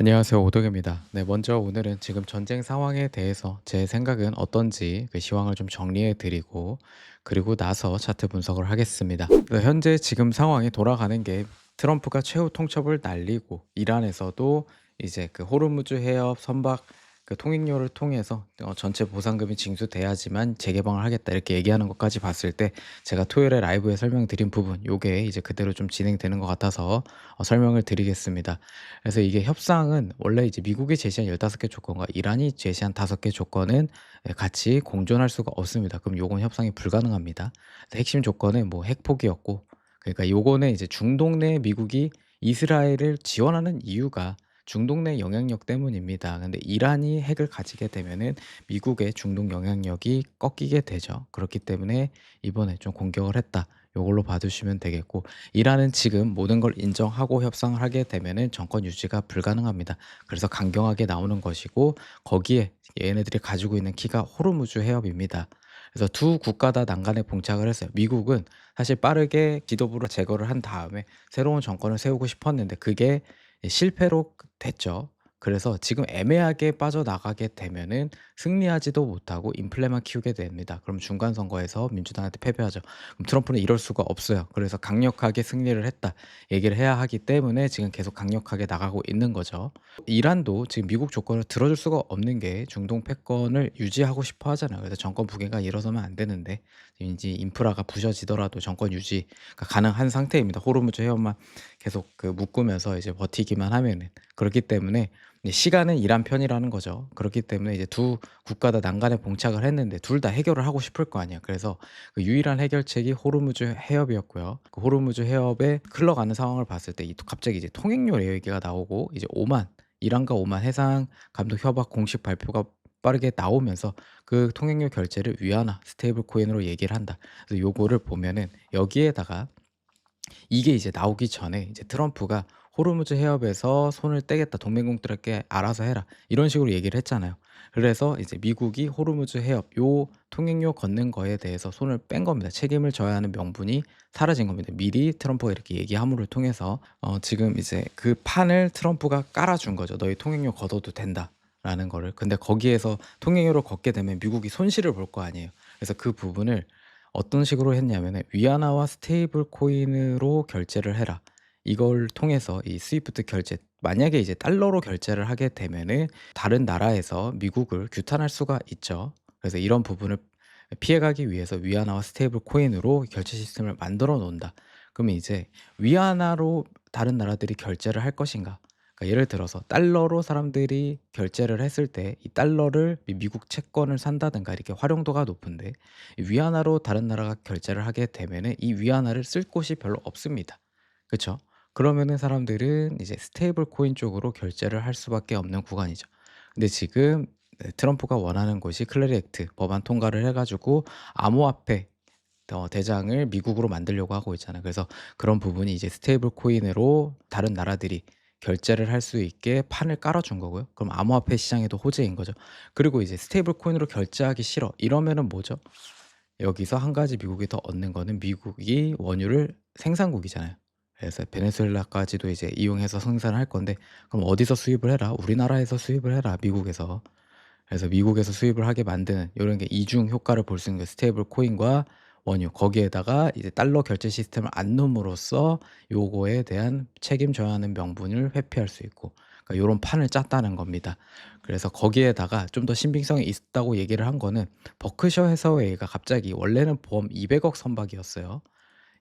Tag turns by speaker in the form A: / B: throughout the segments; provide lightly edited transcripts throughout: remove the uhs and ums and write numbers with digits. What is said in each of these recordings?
A: 안녕하세요. 오덕입니다. 네, 먼저 오늘은 지금 전쟁 상황에 대해서 제 생각은 어떤지 그 시황을 좀 정리해 드리고 그리고 나서 차트 분석을 하겠습니다. 현재 지금 상황이 돌아가는 게 트럼프가 최후 통첩을 날리고 이란에서도 이제 그 호르무즈 해협 선박 그 통행료를 통해서 전체 보상금이 징수돼야지만 재개방을 하겠다 이렇게 얘기하는 것까지 봤을 때 제가 토요일에 라이브에 설명드린 부분 요게 이제 그대로 좀 진행되는 것 같아서 설명을 드리겠습니다. 그래서 이게 협상은 원래 이제 미국이 제시한 15개 조건과 이란이 제시한 5개 조건은 같이 공존할 수가 없습니다. 그럼 요건 협상이 불가능합니다. 핵심 조건은 뭐 핵 포기였고 그러니까 요거는 이제 중동 내 미국이 이스라엘을 지원하는 이유가 중동 내 영향력 때문입니다. 근데 이란이 핵을 가지게 되면은 미국의 중동 영향력이 꺾이게 되죠. 그렇기 때문에 이번에 좀 공격을 했다. 요걸로 봐두시면 되겠고 이란은 지금 모든 걸 인정하고 협상을 하게 되면은 정권 유지가 불가능합니다. 그래서 강경하게 나오는 것이고 거기에 얘네들이 가지고 있는 키가 호르무즈 해협입니다. 그래서 두 국가 다 난간에 봉착을 했어요. 미국은 사실 빠르게 지도부를 제거를 한 다음에 새로운 정권을 세우고 싶었는데 그게 실패로 됐죠. 그래서 지금 애매하게 빠져나가게 되면은 승리하지도 못하고 인플레만 키우게 됩니다. 그럼 중간 선거에서 민주당한테 패배하죠. 그럼 트럼프는 이럴 수가 없어요. 그래서 강력하게 승리를 했다 얘기를 해야 하기 때문에 지금 계속 강력하게 나가고 있는 거죠. 이란도 지금 미국 조건을 들어줄 수가 없는 게 중동 패권을 유지하고 싶어 하잖아요. 그래서 정권 부계가 일어서면 안 되는데 이제 인프라가 부셔지더라도 정권 유지가 가능한 상태입니다. 호르무즈 해협만 계속 그 묶으면서 이제 버티기만 하면은. 그렇기 때문에 이제 시간은 이란 편이라는 거죠. 그렇기 때문에 이제 두 국가 다 난간에 봉착을 했는데 둘 다 해결을 하고 싶을 거 아니에요. 그래서 그 유일한 해결책이 호르무즈 해협이었고요. 그 호르무즈 해협에 흘러가는 상황을 봤을 때 갑자기 이제 통행료 얘기가 나오고 이제 오만 이란과 오만 해상 감독 협약 공식 발표가 빠르게 나오면서 그 통행료 결제를 위안화 스테이블 코인으로 얘기를 한다. 그래서 요거를 보면은 여기에다가 이게 이제 나오기 전에 이제 트럼프가 "호르무즈 해협에서 손을 떼겠다. 동맹국들에게 알아서 해라." 이런 식으로 얘기를 했잖아요. 그래서 이제 미국이 호르무즈 해협 요 통행료 걷는 거에 대해서 손을 뺀 겁니다. 책임을 져야 하는 명분이 사라진 겁니다. 미리 트럼프가 이렇게 얘기함을 통해서 지금 이제 그 판을 트럼프가 깔아 준 거죠. "너희 통행료 걷어도 된다."라는 거를. 근데 거기에서 통행료를 걷게 되면 미국이 손실을 볼 거 아니에요. 그래서 그 부분을 어떤 식으로 했냐면은 "위안화와 스테이블 코인으로 결제를 해라." 이걸 통해서 이 스위프트 결제 만약에 이제 달러로 결제를 하게 되면은 다른 나라에서 미국을 규탄할 수가 있죠. 그래서 이런 부분을 피해가기 위해서 위안화와 스테이블 코인으로 결제 시스템을 만들어 놓는다. 그러면 이제 위안화로 다른 나라들이 결제를 할 것인가? 그러니까 예를 들어서 달러로 사람들이 결제를 했을 때 이 달러를 미국 채권을 산다든가 이렇게 활용도가 높은데 이 위안화로 다른 나라가 결제를 하게 되면은 이 위안화를 쓸 곳이 별로 없습니다. 그쵸? 그러면은 사람들은 이제 스테이블 코인 쪽으로 결제를 할 수밖에 없는 구간이죠. 근데 지금 트럼프가 원하는 것이 클래리 액트 법안 통과를 해 가지고 암호화폐 대장을 미국으로 만들려고 하고 있잖아요. 그래서 그런 부분이 이제 스테이블 코인으로 다른 나라들이 결제를 할 수 있게 판을 깔아 준 거고요. 그럼 암호화폐 시장에도 호재인 거죠. 그리고 이제 "스테이블 코인으로 결제하기 싫어." 이러면은 뭐죠? 여기서 한 가지 미국이 더 얻는 거는 미국이 원유를 생산국이잖아요. 그래서 베네수엘라까지도 이제 이용해서 생산을 할 건데 "그럼 어디서 수입을 해라. 우리나라에서 수입을 해라, 미국에서." 그래서 미국에서 수입을 하게 만드는 요런 게 이중 효과를 볼 수 있는 게 스테이블 코인과 원유 거기에다가 이제 달러 결제 시스템을 안 넣음으로써 요거에 대한 책임져야 하는 명분을 회피할 수 있고 그러니까 요런 판을 짰다는 겁니다. 그래서 거기에다가 좀 더 신빙성이 있다고 얘기를 한 거는 버크셔 해서웨이가 갑자기 원래는 보험 200억 선박이었어요.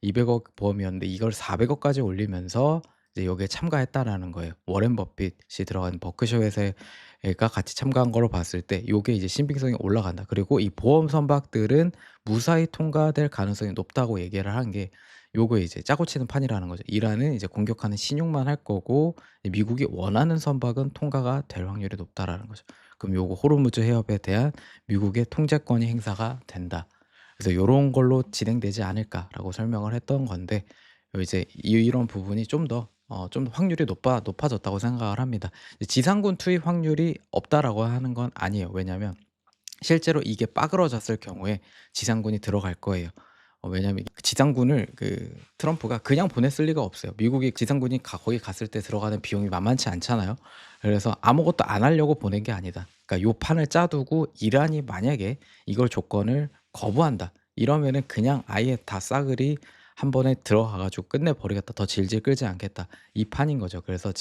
A: 200억 보험이었는데 이걸 400억 까지 올리면서 이제 여기에 참가했다라는 거예요. 워렌 버핏이 들어간 버크셔 회사가 같이 참가한 걸로 봤을 때 요게 이제 신빙성이 올라간다. 그리고 이 보험 선박들은 무사히 통과될 가능성이 높다고 얘기를 한 게 요거 이제 짜고 치는 판이라는 거죠. 이란은 이제 공격하는 신용만 할 거고 미국이 원하는 선박은 통과가 될 확률이 높다라는 거죠. 그럼 요거 호르무즈 해협에 대한 미국의 통제권이 행사가 된다. 그래서 요런 걸로 진행되지 않을까라고 설명을 했던 건데 이제 이런 부분이 좀 더 확률이 높아졌다고 생각을 합니다. 이제 지상군 투입 확률이 없다라고 하는 건 아니에요. 왜냐하면 실제로 이게 빠그러졌을 경우에 지상군이 들어갈 거예요. 왜냐하면 지상군을 트럼프가 그냥 보냈을 리가 없어요. 미국이 지상군이 거기 갔을 때 들어가는 비용이 만만치 않잖아요. 그래서 아무것도 안 하려고 보낸 게 아니다. 그러니까 요 판을 짜 두고 이란이 만약에 이걸 조건을 거부한다. 이러면은 그냥 아예 다 싸그리 한 번에 들어가 가지고 끝내 버리겠다. 더 질질 끌지 않겠다. 이 판인 거죠. 그래서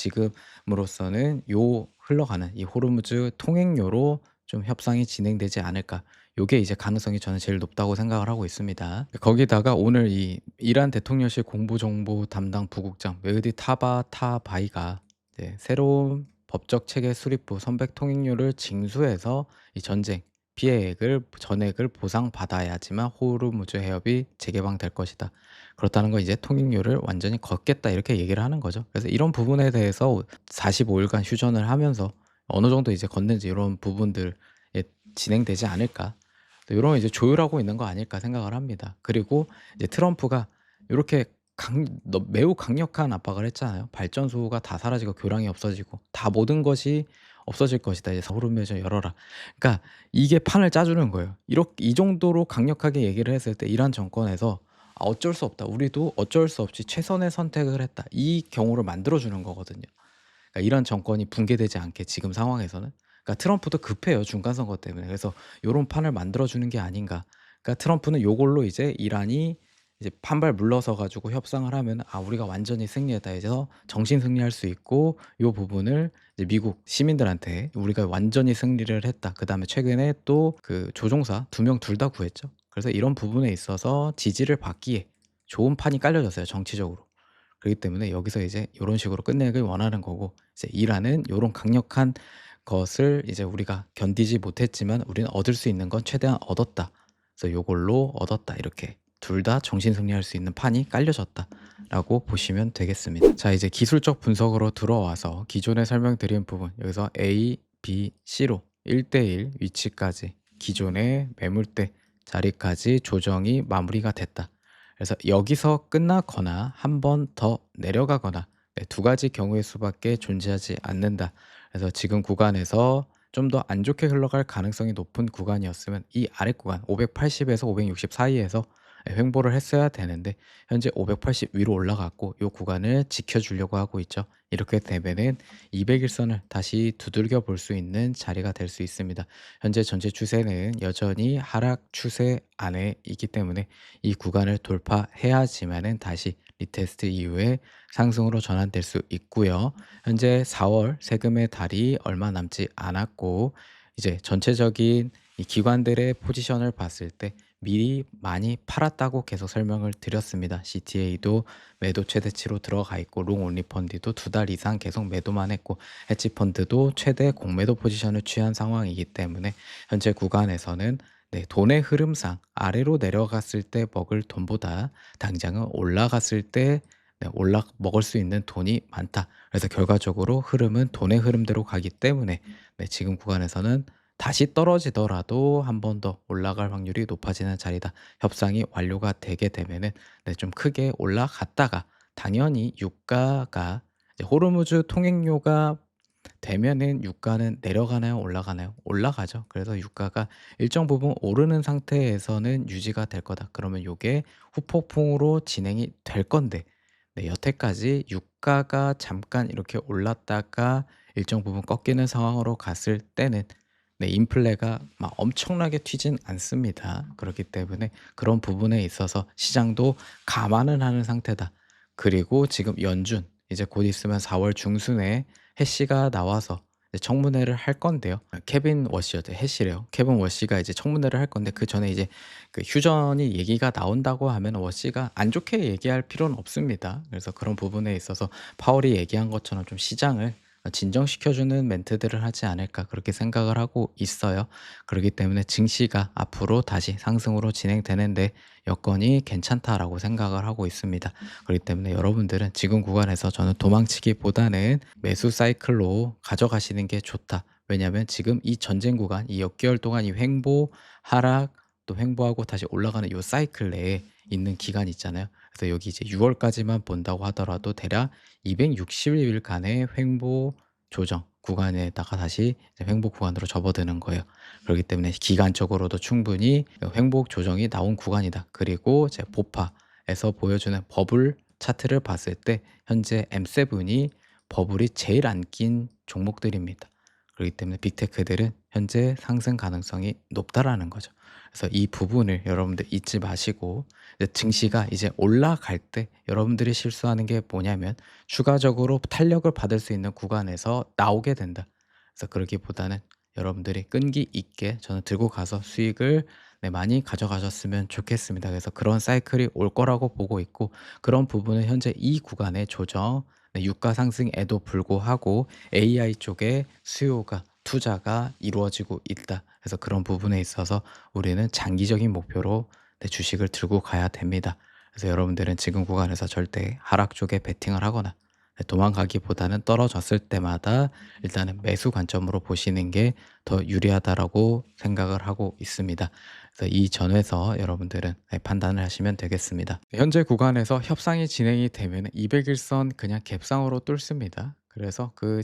A: 지금으로서는 요 흘러가는 이 호르무즈 통행료로 좀 협상이 진행되지 않을까. 요게 이제 가능성이 저는 제일 높다고 생각을 하고 있습니다. 거기다가 오늘 이 이란 대통령실 공보정보 담당 부국장 메흐디 타바타바이가 이제 새로운 법적 체계 수립 후 선백 통행료를 징수해서 이 전쟁 피해액을 전액을 보상받아야지만 호르무즈 해협이 재개방될 것이다. 그렇다는 건 이제 통행료를 완전히 걷겠다 이렇게 얘기를 하는 거죠. 그래서 이런 부분에 대해서 45일간 휴전을 하면서 어느 정도 이제 걷는지 이런 부분들에 진행되지 않을까. 요런 이제 조율하고 있는 거 아닐까 생각을 합니다. 그리고 이제 트럼프가 요렇게 매우 강력한 압박을 했잖아요. "발전소가 다 사라지고 교량이 없어지고 다 모든 것이 없어질 것이다. 이제 호르무즈 열어라." 그러니까 이게 판을 짜 주는 거예요. 이 정도로 강력하게 얘기를 했을 때 이란 정권에서 '아 어쩔 수 없다. 우리도 어쩔 수 없이 최선의 선택을 했다.' 이 경우를 만들어 주는 거거든요. 그러니까 이런 정권이 붕괴되지 않게 지금 상황에서는. 그러니까 트럼프도 급해요, 중간 선거 때문에. 그래서 요런 판을 만들어 주는 게 아닌가. 그러니까 트럼프는 요걸로 이제 이란이 이제 한 발 물러서 가지고 협상을 하면 '아 우리가 완전히 승리했다.' 해서 정신 승리할 수 있고 요 부분을 이제 미국 시민들한테 '우리가 완전히 승리를 했다.' 그다음에 최근에 또 조종사 2명 둘 다 구했죠. 그래서 이런 부분에 있어서 지지를 받기에 좋은 판이 깔려졌어요, 정치적으로. 그렇기 때문에 여기서 이제 요런 식으로 끝내길 원하는 거고 이제 이란은 요런 강력한 것을 이제 우리가 견디지 못했지만 우리는 얻을 수 있는 건 최대한 얻었다. 그래서 요걸로 얻었다. 이렇게 둘 다 정신 승리할 수 있는 판이 깔려졌다라고 보시면 되겠습니다. 자, 이제 기술적 분석으로 들어와서 기존에 설명드린 부분 여기서 A, B, C로 1대1 위치까지 기존의 매물대 자리까지 조정이 마무리가 됐다. 그래서 여기서 끝나거나 한 번 더 내려가거나 두 가지 경우의 수밖에 존재하지 않는다. 그래서 지금 구간에서 좀 더 안 좋게 흘러갈 가능성이 높은 구간이었으면 이 아래 구간 580 에서 560 사이에서 횡보를 했어야 되는데 현재 580 위로 올라갔고 이 구간을 지켜주려고 하고 있죠. 이렇게 되면은 200일선을 다시 두들겨 볼 수 있는 자리가 될 수 있습니다. 현재 전체 추세는 여전히 하락 추세 안에 있기 때문에 이 구간을 돌파해야지만은 다시 리테스트 이후에 상승으로 전환될 수 있고요. 현재 4월 세금의 달이 얼마 남지 않았고 이제 전체적인 이 기관들의 포지션을 봤을 때 미리 많이 팔았다고 계속 설명을 드렸습니다. CTA도 매도 최대치로 들어가 있고 롱 온리 펀드도 2달 이상 계속 매도만 했고 헤지 펀드도 최대 공매도 포지션을 취한 상황이기 때문에 현재 구간에서는 돈의 흐름상 아래로 내려갔을 때 먹을 돈보다 당장은 올라갔을 때 먹을 수 있는 돈이 많다. 그래서 결과적으로 흐름은 돈의 흐름대로 가기 때문에 지금 구간에서는 다시 떨어지더라도 한 번 더 올라갈 확률이 높아지는 자리다. 협상이 완료가 되게 되면은 좀 크게 올라갔다가 당연히 유가가 이제 호르무즈 통행료가 되면은 유가는 내려가나요? 올라가나요? 올라가죠. 그래서 유가가 일정 부분 오르는 상태에서는 유지가 될 거다. 그러면 요게 후폭풍으로 진행이 될 건데 여태까지 유가가 잠깐 이렇게 올랐다가 일정 부분 꺾이는 상황으로 갔을 때는 인플레가 막 엄청나게 튀진 않습니다. 그렇기 때문에 그런 부분에 있어서 시장도 감안은 하는 상태다. 그리고 지금 연준 이제 곧 있으면 4월 중순에 해시가 나와서 이제 청문회를 할 건데요. 케빈 워시였죠. 해시래요. 케빈 워시가 이제 청문회를 할 건데 그전에 이제 휴전이 얘기가 나온다고 하면 워시가 안 좋게 얘기할 필요는 없습니다. 그래서 그런 부분에 있어서 파월이 얘기한 것처럼 좀 시장을 진정시켜주는 멘트들을 하지 않을까 그렇게 생각을 하고 있어요. 그렇기 때문에 증시가 앞으로 다시 상승으로 진행되는데 여건이 괜찮다라고 생각을 하고 있습니다. 그렇기 때문에 여러분들은 지금 구간에서 저는 도망치기보다는 매수 사이클로 가져가시는 게 좋다. 왜냐하면 지금 이 전쟁 구간, 이 몇 개월 동안 이 횡보, 하락, 또 횡보하고 다시 올라가는 이 사이클 내에 있는 기간 있잖아요. 그래서 여기 이제 6월까지만 본다고 하더라도 대략 260일간의 횡보 조정 구간에다가 다시 이제 횡복 구간으로 접어드는 거예요. 그렇기 때문에 기간적으로도 충분히 횡복 조정이 나온 구간이다. 그리고 이제 보파에서 보여주는 버블 차트를 봤을 때 현재 M7이 버블이 제일 안 낀 종목들입니다. 그렇기 때문에 빅테크들은 현재 상승 가능성이 높다라는 거죠. 그래서 이 부분을 여러분들 잊지 마시고, 이제 증시가 이제 올라갈 때 여러분들이 실수하는 게 뭐냐면 추가적으로 탄력을 받을 수 있는 구간에서 나오게 된다. 그래서 그러기보다는 여러분들이 끈기 있게 저는 들고 가서 수익을 많이 가져가셨으면 좋겠습니다. 그래서 그런 사이클이 올 거라고 보고 있고, 그런 부분은 현재 이 구간의 조정, 유가 상승에도 불구하고 AI 쪽에 수요가 투자가 이루어지고 있다. 그래서 그런 부분에 있어서 우리는 장기적인 목표로 주식을 들고 가야 됩니다. 그래서 여러분들은 지금 구간에서 절대 하락 쪽에 베팅을 하거나 도망가기보다는 떨어졌을 때마다 일단은 매수 관점으로 보시는 게 더 유리하다라고 생각을 하고 있습니다. 그래서 이 전에서 여러분들은 판단을 하시면 되겠습니다. 현재 구간에서 협상이 진행이 되면 200일선 그냥 갭상으로 뚫습니다. 그래서 그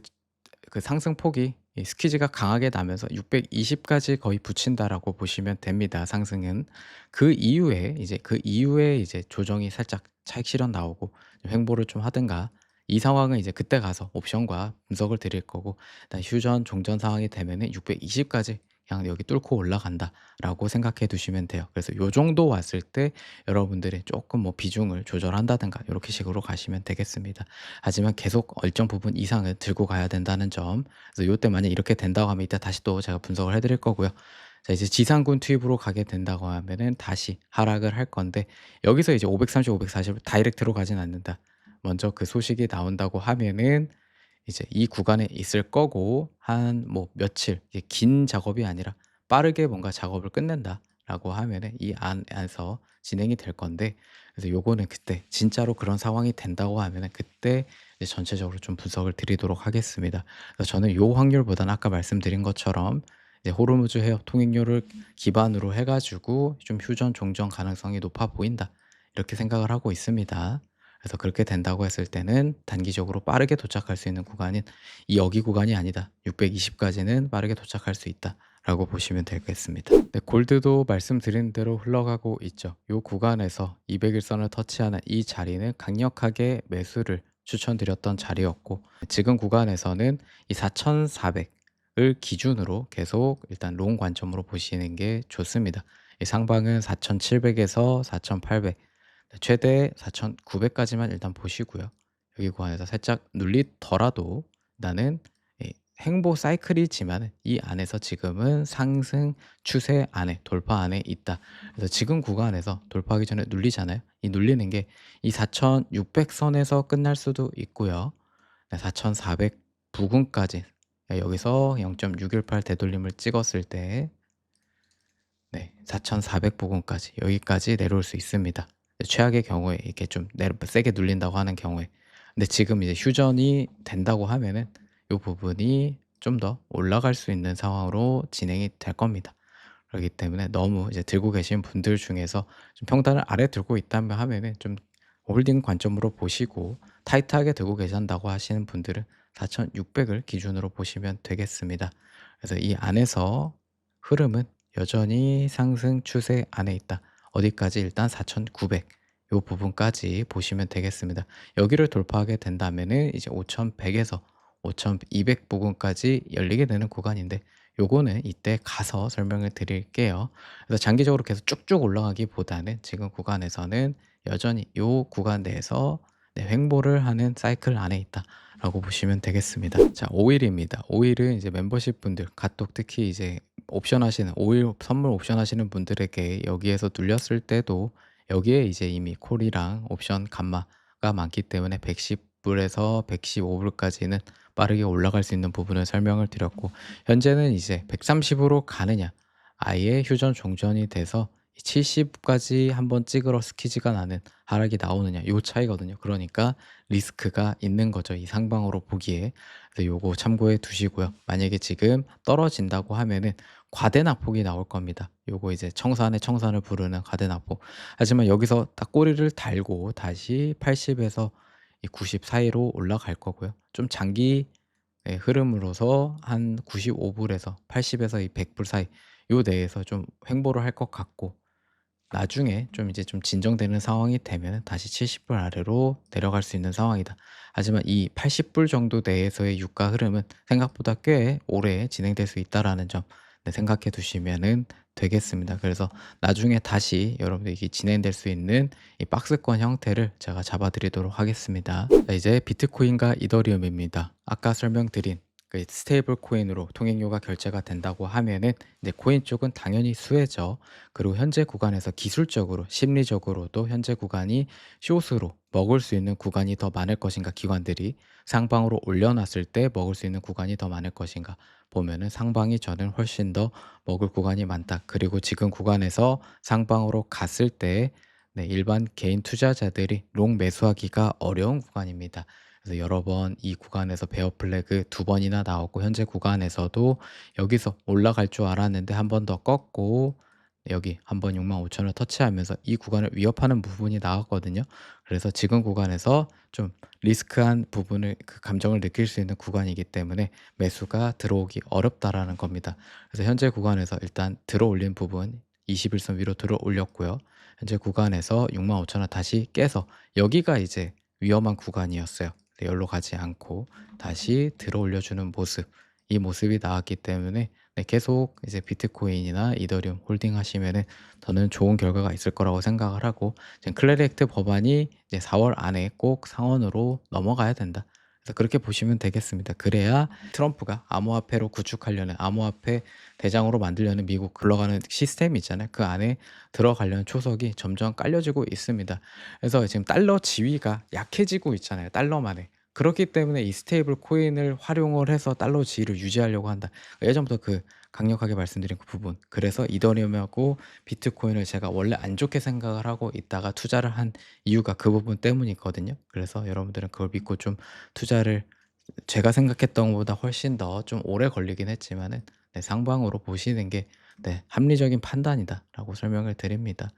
A: 상승폭이 이 스퀴즈가 강하게 나면서 620까지 거의 붙인다라고 보시면 됩니다, 상승은. 그 이후에 이제 조정이 살짝 차익 실현 나오고 횡보를 좀 하든가, 이 상황은 이제 그때 가서 옵션과 분석을 드릴 거고, 일단 휴전, 종전 상황이 되면은 620까지 그냥 여기 뚫고 올라간다라고 생각해 두시면 돼요. 그래서 요 정도 왔을 때 여러분들이 조금 뭐 비중을 조절한다든가 요렇게 식으로 가시면 되겠습니다. 하지만 계속 일정 부분 이상을 들고 가야 된다는 점. 그래서 요때 만약 이렇게 된다고 하면 이따 다시 또 제가 분석을 해 드릴 거고요. 자, 이제 지상군 투입으로 가게 된다고 하면은 다시 하락을 할 건데, 여기서 이제 530, 540을 다이렉트로 가진 않는다. 먼저 그 소식이 나온다고 하면은 이제 이 구간에 있을 거고, 한 뭐 며칠, 이게 긴 작업이 아니라 빠르게 뭔가 작업을 끝낸다라고 하면은 이 안에서 진행이 될 건데, 그래서 요거는 그때 진짜로 그런 상황이 된다고 하면은 그때 이제 전체적으로 좀 분석을 드리도록 하겠습니다. 그래서 저는 요 확률보다는 아까 말씀드린 것처럼 이제 호르무즈 해협 통행료를 기반으로 해 가지고 좀 휴전 종전 가능성이 높아 보인다, 이렇게 생각을 하고 있습니다. 그래서 그렇게 된다고 했을 때는 단기적으로 빠르게 도착할 수 있는 구간인 이 여기 구간이 아니다, 620까지는 빠르게 도착할 수 있다라고 보시면 되겠습니다. 네, 골드도 말씀드린 대로 흘러가고 있죠. 이 구간에서 200일선을 터치하는 이 자리는 강력하게 매수를 추천드렸던 자리였고, 지금 구간에서는 이 4,400을 기준으로 계속 일단 롱 관점으로 보시는 게 좋습니다. 이 상방은 4,700에서 4,800, 최대 4,900까지만 일단 보시고요. 여기 구간에서 살짝 눌리더라도 나는 행보 사이클이지만 이 안에서 지금은 상승 추세 안에, 돌파 안에 있다. 그래서 지금 구간에서 돌파하기 전에 눌리잖아요. 이 눌리는 게 이 4,600 선에서 끝날 수도 있고요. 4,400 부근까지, 여기서 0.618 되돌림을 찍었을 때 4,400 부근까지, 여기까지 내려올 수 있습니다. 최악의 경우에 이렇게 좀 세게 눌린다고 하는 경우에. 근데 지금 이제 휴전이 된다고 하면은 요 부분이 좀 더 올라갈 수 있는 상황으로 진행이 될 겁니다. 그렇기 때문에 너무 이제 들고 계신 분들 중에서 좀 평단을 아래 들고 있다면 하면은 좀 홀딩 관점으로 보시고, 타이트하게 들고 계신다고 하시는 분들은 4,600을 기준으로 보시면 되겠습니다. 그래서 이 안에서 흐름은 여전히 상승 추세 안에 있다. 어디까지? 일단 4,900 요 부분까지 보시면 되겠습니다. 여기를 돌파하게 된다면은 이제 5,100에서 5,200 부근까지 열리게 되는 구간인데, 요거는 이때 가서 설명을 드릴게요. 그래서 장기적으로 계속 쭉쭉 올라가기보다는 지금 구간에서는 여전히 요 구간 내에서 횡보를 하는 사이클 안에 있다라고 보시면 되겠습니다. 자, 5일입니다. 5일은 이제 멤버십 분들, 카톡 특히 이제 옵션 하시는 5일 선물 옵션 하시는 분들에게 여기에서 눌렸을 때도 여기에 이제 이미 콜이랑 옵션 감마가 많기 때문에 110불에서 115불까지는 빠르게 올라갈 수 있는 부분을 설명을 드렸고, 현재는 이제 130으로 가느냐, 아예 휴전 종전이 돼서 70까지 한번 찍으러 스키즈가 나는 하락이 나오느냐, 요 차이거든요. 그러니까 리스크가 있는 거죠, 이 상방으로 보기에. 그래서 요거 참고해 두시고요. 만약에 지금 떨어진다고 하면은 과대 낙폭이 나올 겁니다. 요거 이제 청산에 청산을 부르는 과대 낙폭. 하지만 여기서 딱 꼬리를 달고 다시 80에서 이 90 사이로 올라갈 거고요. 좀 장기 예 흐름으로서 한 95불에서 80에서 이 100불 사이 요 내에서 좀 횡보를 할 것 같고, 나중에 좀 이제 좀 진정되는 상황이 되면은 다시 70불 아래로 내려갈 수 있는 상황이다. 하지만 이 80불 정도 내에서의 유가 흐름은 생각보다 꽤 오래 진행될 수 있다라는 점, 네, 생각해 두시면은 되겠습니다. 그래서 나중에 다시 여러분들이 진행될 수 있는 이 박스권 형태를 제가 잡아 드리도록 하겠습니다. 자, 이제 비트코인과 이더리움입니다. 아까 설명드린 그 스테이블 코인으로 통행료가 결제가 된다고 하면은 이제 코인 쪽은 당연히 수혜죠. 그리고 현재 구간에서 기술적으로 심리적으로도 현재 구간이 숏으로 먹을 수 있는 구간이 더 많을 것인가, 기관들이 상방으로 올려놨을 때 먹을 수 있는 구간이 더 많을 것인가 보면은 상방이 저는 훨씬 더 먹을 구간이 많다. 그리고 지금 구간에서 상방으로 갔을 때, 네, 일반 개인 투자자들이 롱 매수하기가 어려운 구간입니다. 그래서 여러 번 이 구간에서 베어 플래그 두 번이나 나왔고, 현재 구간에서도 여기서 올라갈 줄 알았는데 한 번 더 꺾고 여기 한번 65,000을 터치하면서 이 구간을 위협하는 부분이 나왔거든요. 그래서 지금 구간에서 좀 리스크한 부분을, 그 감정을 느낄 수 있는 구간이기 때문에 매수가 들어오기 어렵다라는 겁니다. 그래서 현재 구간에서 일단 들어올린 부분 21선 위로 들어올렸고요. 현재 구간에서 65,000원 다시 깨서 여기가 이제 위험한 구간이었어요. 열로 가지 않고 다시 들어올려주는 모습, 이 모습이 나왔기 때문에, 네, 계속 이제 비트코인이나 이더리움 홀딩 하시면은 저는 좋은 결과가 있을 거라고 생각을 하고, 지금 클래리 액트 법안이 이제 4월 안에 꼭 상원으로 넘어가야 된다. 그래서 그렇게 보시면 되겠습니다. 그래야 트럼프가 암호화폐로 구축하려는, 암호화폐 대장으로 만들려는 미국 굴러가는 시스템이 있잖아요. 그 안에 들어가려는 초석이 점점 깔려지고 있습니다. 그래서 지금 달러 지위가 약해지고 있잖아요, 달러만에. 그렇기 때문에 이 스테이블 코인을 활용을 해서 달러 지위를 유지하려고 한다. 예전부터 그 강력하게 말씀드린 그 부분. 그래서 이더리움하고 비트코인을 제가 원래 안 좋게 생각을 하고 있다가 투자를 한 이유가 그 부분 때문이거든요. 그래서 여러분들은 그걸 믿고 좀 투자를, 제가 생각했던 것보다 훨씬 더 좀 오래 걸리긴 했지만은, 네, 상방으로 보시는 게, 네, 합리적인 판단이다라고 설명을 드립니다.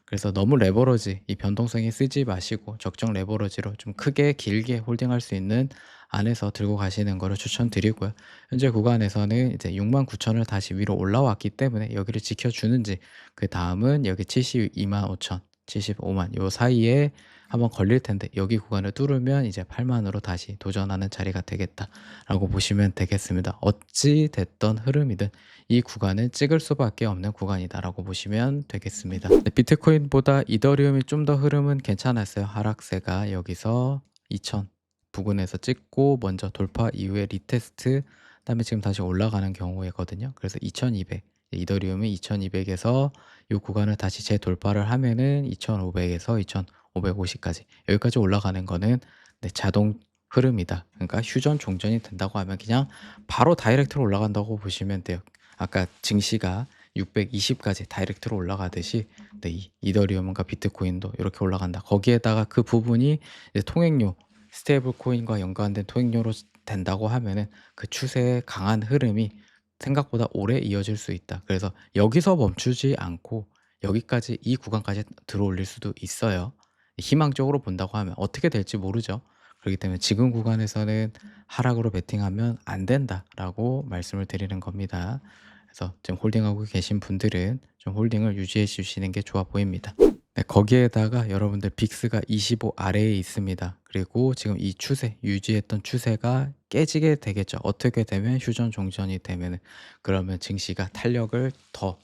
A: 그래서 너무 레버러지, 이 변동성이 쓰지 마시고 적정 레버러지로 좀 크게 길게 홀딩할 수 있는 안에서 들고 가시는 거를 추천드리고요. 현재 구간에서는 이제 69,000을 다시 위로 올라왔기 때문에 여기를 지켜주는지, 그다음은 여기 725,000, 75만 요 사이에 한번 걸릴 텐데, 여기 구간을 뚫으면 이제 8만으로 다시 도전하는 자리가 되겠다라고 보시면 되겠습니다. 어찌 됐던 흐름이든 이 구간은 찍을 수밖에 없는 구간이다라고 보시면 되겠습니다. 네, 비트코인보다 이더리움이 좀 더 흐름은 괜찮았어요. 하락세가 여기서 2000 부근에서 찍고 먼저 돌파 이후에 리테스트, 그다음에 지금 다시 올라가는 경우이거든요. 그래서 2200, 이더리움이 2200에서 이 구간을 다시 재돌파를 하면은 2500에서 2550까지, 여기까지 올라가는 거는, 네, 자동 흐름이다. 그러니까 휴전 종전이 된다고 하면 그냥 바로 다이렉트로 올라간다고 보시면 돼요. 아까 증시가 620까지 다이렉트로 올라가듯이, 네, 이 이더리움과 비트코인도 이렇게 올라간다. 거기에다가 그 부분이 이제 통행료, 스테이블 코인과 연관된 통행료로 된다고 하면은 그 추세의 강한 흐름이 생각보다 오래 이어질 수 있다. 그래서 여기서 멈추지 않고 여기까지, 이 구간까지 들어올릴 수도 있어요. 희망적으로 본다고 하면 어떻게 될지 모르죠. 그렇기 때문에 지금 구간에서는 하락으로 베팅하면 안 된다라고 말씀을 드리는 겁니다. 그래서 지금 홀딩하고 계신 분들은 좀 홀딩을 유지해 주시는 게 좋아 보입니다. 네, 거기에다가 여러분들 빅스가 25 아래에 있습니다. 그리고 지금 이 추세, 유지했던 추세가 깨지게 되겠죠. 어떻게 되면, 휴전 종전이 되면은, 그러면 증시가 탄력을 더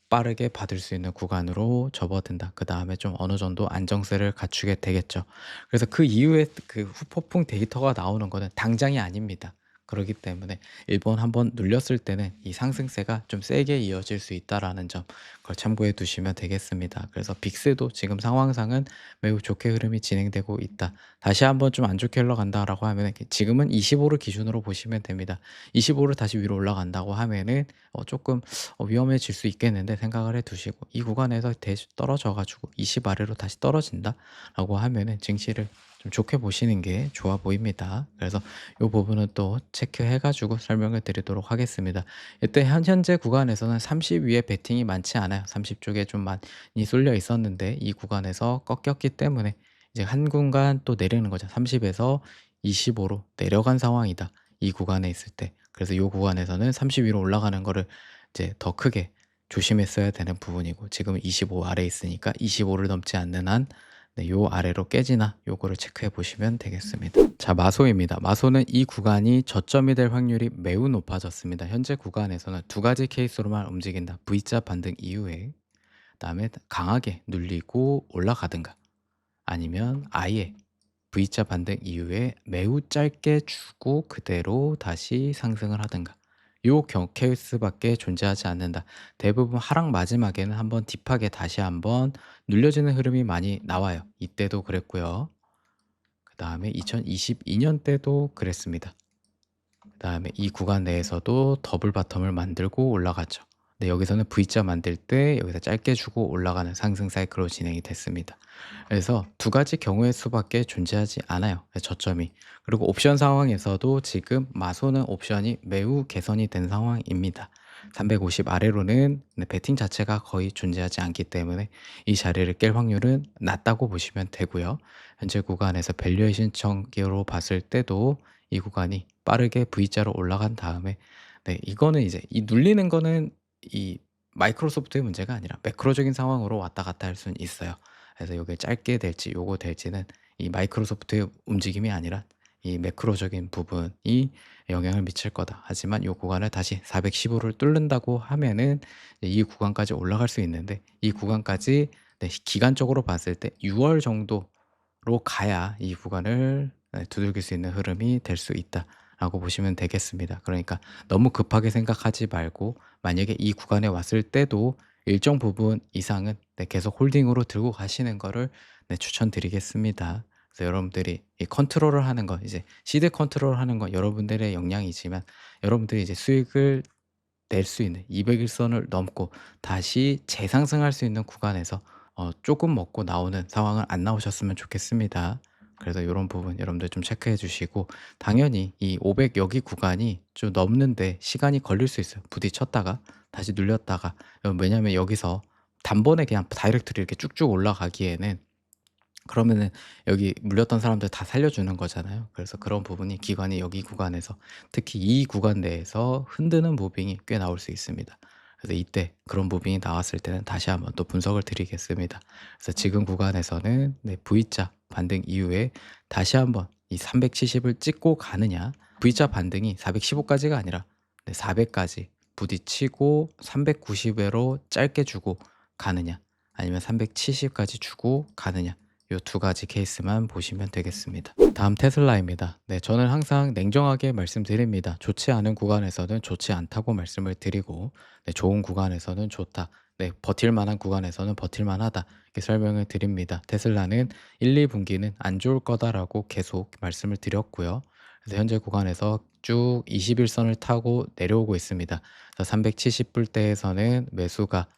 A: 빠르게 받을 수 있는 구간으로 접어든다. 그다음에 좀 어느 정도 안정세를 갖추게 되겠죠. 그래서 그 이후에 그 후폭풍 데이터가 나오는 거는 당장이 아닙니다. 그렇기 때문에 일본 한번 눌렸을 때는 이 상승세가 좀 세게 이어질 수 있다라는 점, 그걸 참고해 두시면 되겠습니다. 그래서 빅스도 지금 상황상은 매우 좋게 흐름이 진행되고 있다. 다시 한번 좀 안 좋게 흘러간다라고 하면은, 지금은 25를 기준으로 보시면 됩니다. 25를 다시 위로 올라간다고 하면은 조금 위험해질 수 있겠는데 생각을 해 두시고, 이 구간에서 떨어져 가지고 20 아래로 다시 떨어진다라고 하면은 증시를 좀 좋게 보시는 게 좋아 보입니다. 그래서 이 부분은 또 체크해 가지고 설명을 드리도록 하겠습니다. 이때 현재 구간에서는 30 위에 베팅이 많지 않아요. 30 쪽에 좀 많이 쏠려 있었는데 이 구간에서 꺾였기 때문에 이제 한 군간 또 내리는 거죠. 30에서 25로 내려간 상황이다. 이 구간에 있을 때. 그래서 요 구간에서는 30 위로 올라가는 거를 이제 더 크게 조심했어야 되는 부분이고, 지금은 25 아래에 있으니까 25를 넘지 않는 한 요 아래로 깨지나 요거를 체크해 보시면 되겠습니다. 자, 마소입니다. 마소는 이 구간이 저점이 될 확률이 매우 높아졌습니다. 현재 구간에서는 두 가지 케이스로만 움직인다. V자 반등 이후에 그다음에 강하게 눌리고 올라가든가, 아니면 아예 V자 반등 이후에 매우 짧게 주고 그대로 다시 상승을 하든가, 요 케이스밖에 존재하지 않는다. 대부분 하락 마지막에는 한번 딥하게 다시 한번 눌려지는 흐름이 많이 나와요. 이때도 그랬고요. 그다음에 2022년 때도 그랬습니다. 그다음에 이 구간 내에서도 더블 바텀을 만들고 올라갔죠. 근데 여기서는 V자 만들 때 여기서 짧게 주고 올라가는 상승 사이클로 진행이 됐습니다. 그래서 두 가지 경우의 수밖에 존재하지 않아요, 저점이. 그리고 옵션 상황에서도 지금 마소는 옵션이 매우 개선이 된 상황입니다. 350 아래로는 배팅 자체가 거의 존재하지 않기 때문에 이 자리를 깰 확률은 낮다고 보시면 되고요. 현재 구간에서 밸류에이션 청기로 봤을 때도 이 구간이 빠르게 V자로 올라간 다음에, 이거는 이제 이 눌리는 거는 이 마이크로소프트의 문제가 아니라 매크로적인 상황으로 왔다 갔다 할 수는 있어요. 그래서 요게 짧게 될지 요거 될지는 이 마이크로소프트의 움직임이 아니라 이 매크로적인 부분이 영향을 미칠 거다. 하지만 요 구간을 다시 415를 뚫는다고 하면은 이 구간까지 올라갈 수 있는데, 이 구간까지 기간적으로 봤을 때 6월 정도로 가야 이 구간을 두들길 수 있는 흐름이 될 수 있다라고 보시면 되겠습니다. 그러니까 너무 급하게 생각하지 말고, 만약에 이 구간에 왔을 때도 일정 부분 이상은 계속 홀딩으로 들고 가시는 거를 추천드리겠습니다. 그래서 여러분들이 이 컨트롤을 하는 거, 이제 시드 컨트롤 하는 건 여러분들의 역량이지만, 여러분들이 이제 수익을 낼 수 있는 200일선을 넘고 다시 재상승할 수 있는 구간에서 조금 먹고 나오는 상황은 안 나오셨으면 좋겠습니다. 그래서 요런 부분 여러분들 좀 체크해 주시고, 당연히 이 500 여기 구간이 좀 넘는데 시간이 걸릴 수 있어요. 부딪혔다가 다시 눌렸다가. 왜냐면 여기서 단번에 그냥 다이렉트로 이렇게 쭉쭉 올라가기에는, 그러면은 여기 물렸던 사람들 다 살려주는 거잖아요. 그래서 그런 부분이 기관이 여기 구간에서, 특히 이 구간 내에서 흔드는 무빙이 꽤 나올 수 있습니다. 그래서 이때 그런 무빙이 나왔을 때는 다시 한번 또 분석을 드리겠습니다. 그래서 지금 구간에서는 V자 반등 이후에 다시 한번 이 370을 찍고 가느냐, V자 반등이 415까지가 아니라 400까지 부딪히고 390회로 짧게 주고 가느냐, 아니면 370까지 주고 가느냐, 요 두 가지 케이스만 보시면 되겠습니다. 다음 테슬라입니다. 저는 항상 냉정하게 말씀드립니다. 좋지 않은 구간에서는 좋지 않다고 말씀을 드리고, 좋은 구간에서는 좋다, 버틸 만한 구간에서는 버틸 만하다, 이렇게 설명을 드립니다. 테슬라는 1, 2분기는 안 좋을 거다라고 계속 말씀을 드렸고요. 그래서 현재 구간에서 쭉 21선을 타고 내려오고 있습니다. 그래서 370불대에서는 매수가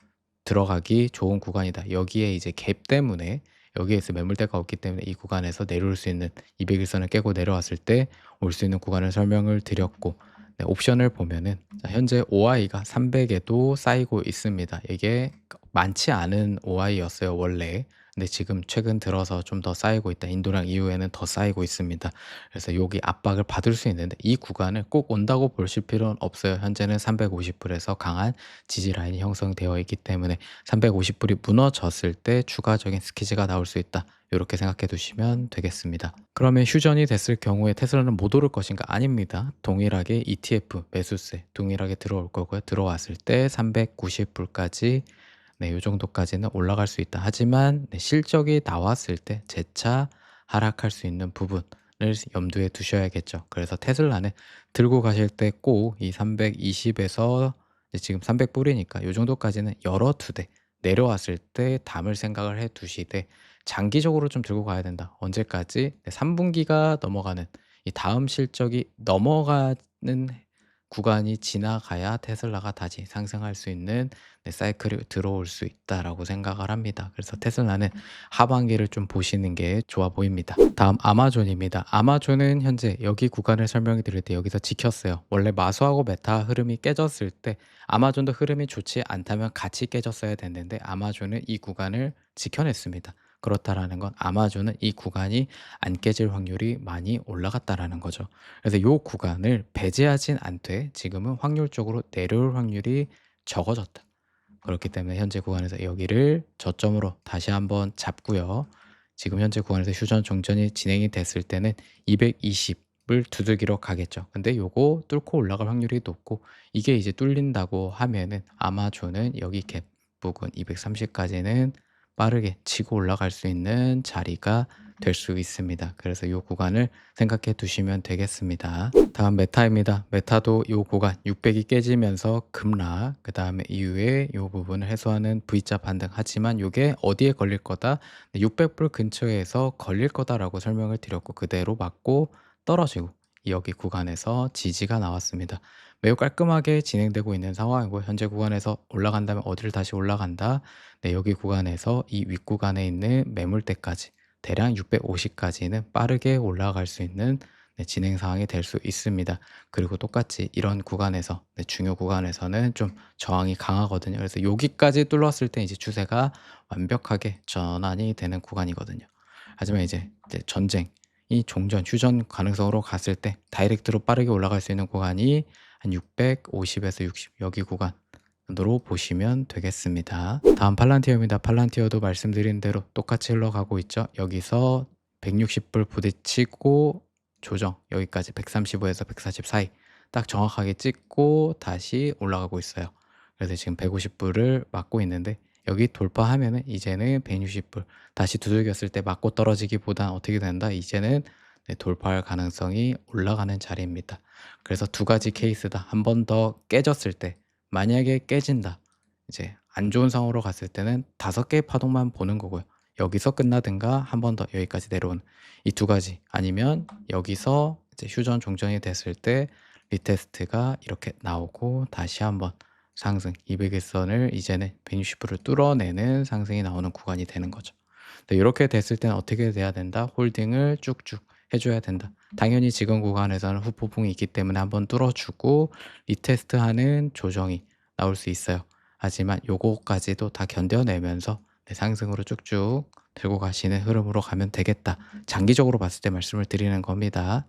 A: 들어가기 좋은 구간이다. 여기에 이제 갭 때문에, 여기에서 매물대가 없기 때문에 이 구간에서 내려올 수 있는 200일선을 깨고 내려왔을 때 올 수 있는 구간을 설명을 드렸고, 옵션을 보면은 현재 OI가 300에도 쌓이고 있습니다. 이게 많지 않은 OI였어요, 원래. 근데 지금 최근 들어서 좀 더 쌓이고 있다. 인도랑 이후에는 더 쌓이고 있습니다. 그래서 여기 압박을 받을 수 있는데 이 구간을 꼭 온다고 보실 필요는 없어요. 현재는 350불에서 강한 지지 라인이 형성되어 있기 때문에 350불이 무너졌을 때 추가적인 스키즈가 나올 수 있다. 이렇게 생각해 두시면 되겠습니다. 그러면 휴전이 됐을 경우에 테슬라는 못 오를 것인가? 아닙니다. 동일하게 ETF 매수세 동일하게 들어올 거고요. 들어왔을 때 390불까지, 요 정도까지는 올라갈 수 있다. 하지만 실적이 나왔을 때 재차 하락할 수 있는 부분을 염두에 두셔야겠죠. 그래서 테슬라는 들고 가실 때 꼭 이 320에서 지금 300불이니까 요 정도까지는 열어두되, 내려왔을 때 담을 생각을 해 두시되, 장기적으로 좀 들고 가야 된다. 언제까지? 3분기가 넘어가는, 이 다음 실적이 넘어가는 구간이 지나가야 테슬라가 다시 상승할 수 있는 사이클이 들어올 수 있다라고 생각을 합니다. 그래서 테슬라는 하반기를 좀 보시는 게 좋아 보입니다. 다음 아마존입니다. 아마존은 현재 여기 구간을 설명해 드릴 때 여기서 지켰어요. 원래 마수하고 메타 흐름이 깨졌을 때 아마존도 흐름이 좋지 않다면 같이 깨졌어야 됐는데, 아마존은 이 구간을 지켜냈습니다. 그렇다라는 건 아마존은 이 구간이 안 깨질 확률이 많이 올라갔다라는 거죠. 그래서 요 구간을 배제하진 않되 지금은 확률적으로 내려올 확률이 적어졌다. 그렇기 때문에 현재 구간에서 여기를 저점으로 다시 한번 잡고요. 지금 현재 구간에서 휴전 정전이 진행이 됐을 때는 220을 두들기러 가겠죠. 근데 요거 뚫고 올라갈 확률이 높고, 이게 이제 뚫린다고 하면은 아마존은 여기 갭 부근 230까지는 빠르게 치고 올라갈 수 있는 자리가 될 수 있습니다. 그래서 요 구간을 생각해 두시면 되겠습니다. 다음 메타입니다. 메타도 요 구간 600이 깨지면서 급락, 그 다음에 이후에 요 부분을 해소하는 V자 반등. 하지만 요게 어디에 걸릴 거다? 600불 근처에서 걸릴 거다라고 설명을 드렸고, 그대로 맞고 떨어지고 여기 구간에서 지지가 나왔습니다. 매우 깔끔하게 진행되고 있는 상황이고, 현재 구간에서 올라간다면 어디를 다시 올라간다? 네, 여기 구간에서 이 윗구간에 있는 매물대까지 대략 650까지는 빠르게 올라갈 수 있는, 네, 진행 상황이 될 수 있습니다. 그리고 똑같이 이런 구간에서, 네, 중요 구간에서는 좀 저항이 강하거든요. 그래서 여기까지 뚫었을 때 이제 추세가 완벽하게 전환이 되는 구간이거든요. 하지만 이제 전쟁이 종전, 휴전 가능성으로 갔을 때 다이렉트로 빠르게 올라갈 수 있는 구간이 한 650에서 60, 여기 구간으로 보시면 되겠습니다. 다음 팔란티어입니다. 팔란티어도 말씀드린 대로 똑같이 흘러가고 있죠. 여기서 160불 부딪히고 조정, 여기까지 135에서 140 사이 딱 정확하게 찍고 다시 올라가고 있어요. 그래서 지금 150불을 맞고 있는데, 여기 돌파하면은 이제는 160불 다시 두들겼을 때 맞고 떨어지기보단 어떻게 된다? 이제는, 네, 돌파할 가능성이 올라가는 자리입니다. 그래서 두 가지 케이스다. 한 번 더 깨졌을 때, 만약에 깨진다, 이제 안 좋은 상황으로 갔을 때는 5개의 파동만 보는 거고요. 여기서 끝나든가 한 번 더 여기까지 내려오는 이 두 가지, 아니면 여기서 이제 휴전 종전이 됐을 때 리테스트가 이렇게 나오고 다시 한번 상승 200일선을 이제는 160불을 뚫어내는 상승이 나오는 구간이 되는 거죠. 네, 이렇게 됐을 때는 어떻게 돼야 된다? 홀딩을 쭉쭉 해줘야 된다. 당연히 지금 구간에서는 후폭풍이 있기 때문에 한번 뚫어주고 리테스트하는 조정이 나올 수 있어요. 하지만 요거까지도 다 견뎌내면서, 네, 상승으로 쭉쭉 들고 가시는 흐름으로 가면 되겠다. 장기적으로 봤을 때 말씀을 드리는 겁니다.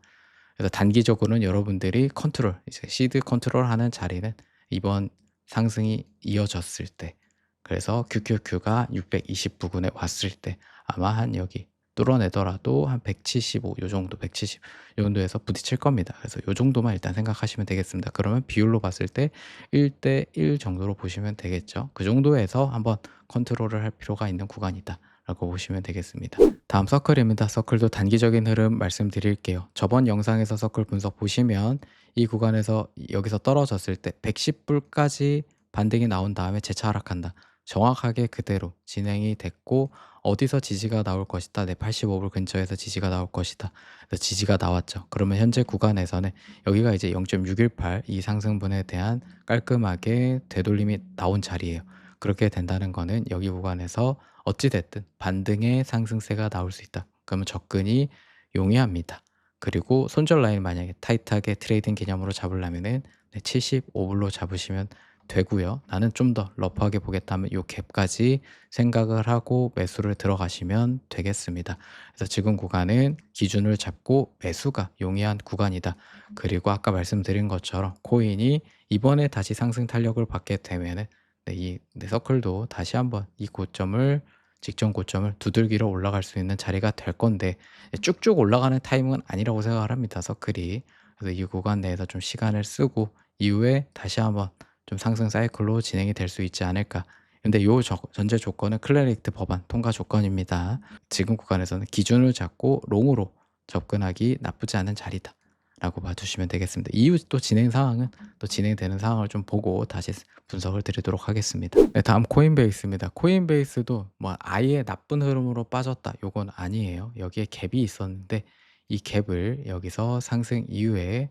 A: 그래서 단기적으로는 여러분들이 컨트롤, 이제 시드 컨트롤하는 자리는 이번 상승이 이어졌을 때, 그래서 QQQ가 620 부근에 왔을 때 아마 한 여기 뚫어내더라도 한 175, 요 정도, 170 요 정도에서 부딪힐 겁니다. 그래서 요 정도만 일단 생각하시면 되겠습니다. 그러면 비율로 봤을 때 1대 1 정도로 보시면 되겠죠. 그 정도에서 한번 컨트롤을 할 필요가 있는 구간이다 라고 보시면 되겠습니다. 다음 서클입니다. 서클도 단기적인 흐름 말씀드릴게요. 저번 영상에서 서클 분석 보시면 이 구간에서 여기서 떨어졌을 때 110불까지 반등이 나온 다음에 재차 하락한다. 정확하게 그대로 진행이 됐고, 어디서 지지가 나올 것이다. 네, 85불 근처에서 지지가 나올 것이다. 그래서 지지가 나왔죠. 그러면 현재 구간에서는 여기가 이제 0.618 이 상승분에 대한 깔끔하게 되돌림이 나온 자리예요. 그렇게 된다는 거는 여기 구간에서 어찌 됐든 반등의 상승세가 나올 수 있다. 그러면 접근이 용이합니다. 그리고 손절 라인 만약에 타이트하게 트레이딩 개념으로 잡으려면은, 네, 75불로 잡으시면 되고요. 나는 좀 더 러프하게 보겠다면 요 갭까지 생각을 하고 매수를 들어가시면 되겠습니다. 그래서 지금 구간은 기준을 잡고 매수가 용이한 구간이다. 그리고 아까 말씀드린 것처럼 코인이 이번에 다시 상승 탄력을 받게 되면은, 네, 네, 서클도 다시 한번 이 고점을, 직전 고점을 두들기러 올라갈 수 있는 자리가 될 건데, 쭉쭉 올라가는 타이밍은 아니라고 생각을 합니다. 서클이. 그래서 이 구간 내에서 좀 시간을 쓰고 이후에 다시 한번 좀 상승 사이클로 진행이 될 수 있지 않을까. 근데 요 전제 조건은 클래릭트 법안 통과 조건입니다. 지금 구간에서는 기준을 잡고 롱으로 접근하기 나쁘지 않은 자리다 라고 봐주시면 되겠습니다. 이후 또 진행 상황은 또 진행되는 상황을 좀 보고 다시 분석을 드리도록 하겠습니다. 네, 다음 코인베이스입니다. 코인베이스도 뭐 아예 나쁜 흐름으로 빠졌다, 요건 아니에요. 여기에 갭이 있었는데 이 갭을 여기서 상승 이후에,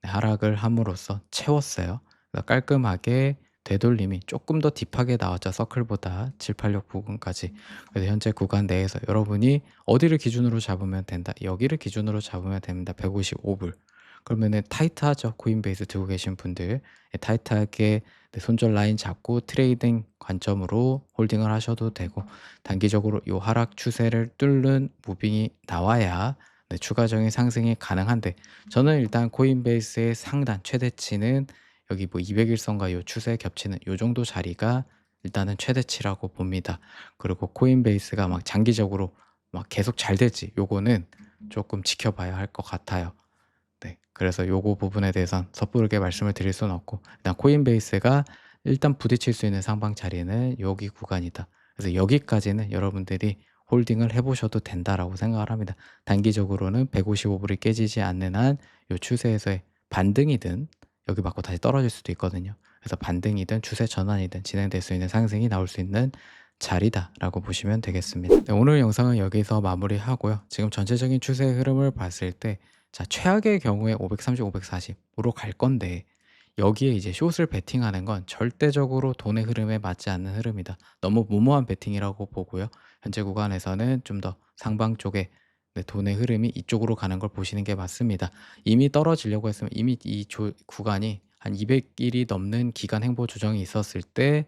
A: 네, 하락을 함으로써 채웠어요. 그래서 깔끔하게 되돌림이 조금 더 딥하게 나왔죠. 서클보다 786 부근까지. 그래서 현재 구간 내에서 여러분이 어디를 기준으로 잡으면 된다. 여기를 기준으로 잡으면 됩니다. 155불. 그러면은 타이트하죠. 코인베이스 들고 계신 분들. 예, 타이트하게 네, 손절 라인 잡고 트레이딩 관점으로 홀딩을 하셔도 되고, 단기적으로 요 하락 추세를 뚫는 무빙이 나와야 네, 추가적인 상승이 가능한데, 저는 일단 코인베이스의 상단 최대치는 여기 뭐 200일선과 요 추세 겹치는 요 정도 자리가 일단은 최대치라고 봅니다. 그리고 코인베이스가 막 장기적으로 막 계속 잘 될지 요거는 조금 지켜봐야 할 것 같아요. 네. 그래서 요거 부분에 대해선 섣부르게 말씀을 드릴 수는 없고, 일단 코인베이스가 일단 부딪힐 수 있는 상방 자리는 여기 구간이다. 그래서 여기까지는 여러분들이 홀딩을 해 보셔도 된다라고 생각을 합니다. 단기적으로는 155 불이 깨지지 않는 한 요 추세에서의 반등이든 여기 맞고 다시 떨어질 수도 있거든요. 그래서 반등이든 추세 전환이든 진행될 수 있는 상승이 나올 수 있는 자리다라고 보시면 되겠습니다. 네, 오늘 영상은 여기서 마무리하고요. 지금 전체적인 추세 흐름을 봤을 때, 자, 최악의 경우에 530, 540으로 갈 건데, 여기에 이제 숏을 베팅하는 건 절대적으로 돈의 흐름에 맞지 않는 흐름이다. 너무 무모한 베팅이라고 보고요. 현재 구간에서는 좀 더 상방 쪽에 네, 돈의 흐름이 이쪽으로 가는 걸 보시는 게 맞습니다. 이미 떨어지려고 했으면 이미 이 구간이 한 200일이 넘는 기간 행보 조정이 있었을 때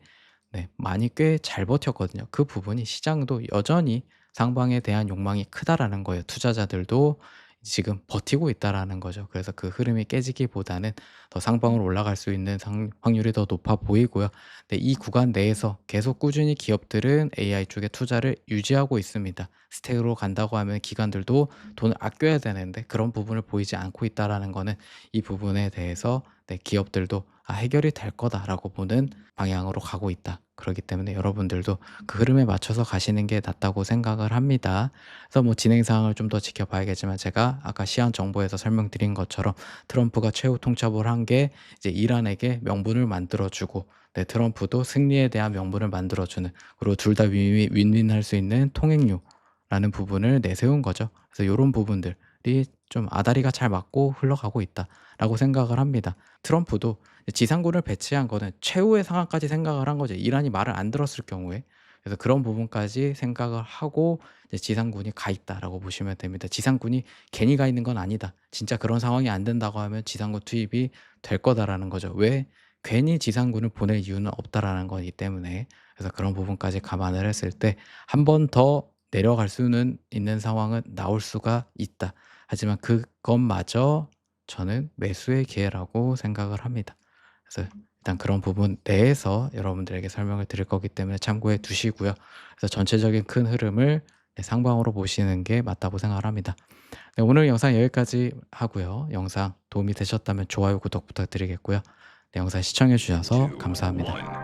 A: 네, 많이 꽤 잘 버텼거든요. 그 부분이 시장도 여전히 상방에 대한 욕망이 크다라는 거예요. 투자자들도 지금 버티고 있다라는 거죠. 그래서 그 흐름이 깨지기보다는 더 상방으로 올라갈 수 있는 확률이 더 높아 보이고요. 근데 이 구간 내에서 계속 꾸준히 기업들은 AI 쪽에 투자를 유지하고 있습니다. 스택으로 간다고 하면 기관들도 돈을 아껴야 되는데 그런 부분을 보이지 않고 있다라는 거는, 이 부분에 대해서 네, 기업들도 해결이 될 거다라고 보는 방향으로 가고 있다. 그렇기 때문에 여러분들도 그 흐름에 맞춰서 가시는 게 낫다고 생각을 합니다. 그래서 뭐 진행 상황을 좀 더 지켜봐야겠지만, 제가 아까 시황 정보에서 설명드린 것처럼 트럼프가 최후 통첩을 한 게 이제 이란에게 명분을 만들어주고, 네, 트럼프도 승리에 대한 명분을 만들어주는, 그리고 둘 다 윈윈할 수 있는 통행료라는 부분을 내세운 거죠. 그래서 이런 부분들이 좀 아다리가 잘 맞고 흘러가고 있다라고 생각을 합니다. 트럼프도 지상군을 배치한 거는 최후의 상황까지 생각을 한 거죠. 이란이 말을 안 들었을 경우에. 그래서 그런 부분까지 생각을 하고 이제 지상군이 가 있다라고 보시면 됩니다. 지상군이 괜히 가 있는 건 아니다. 진짜 그런 상황이 안 된다고 하면 지상군 투입이 될 거다라는 거죠. 왜? 괜히 지상군을 보낼 이유는 없다라는 거기 때문에. 그래서 그런 부분까지 감안을 했을 때 한 번 더 내려갈 수는 있는 상황은 나올 수가 있다. 하지만 그것마저 저는 매수의 기회라고 생각을 합니다. 그래서 일단 그런 부분 내에서 여러분들에게 설명을 드릴 거기 때문에 참고해 두시고요. 그래서 전체적인 큰 흐름을 네, 상방으로 보시는 게 맞다고 생각을 합니다. 네, 오늘 영상 여기까지 하고요. 영상 도움이 되셨다면 좋아요, 구독 부탁드리겠고요. 네, 영상 시청해 주셔서 감사합니다.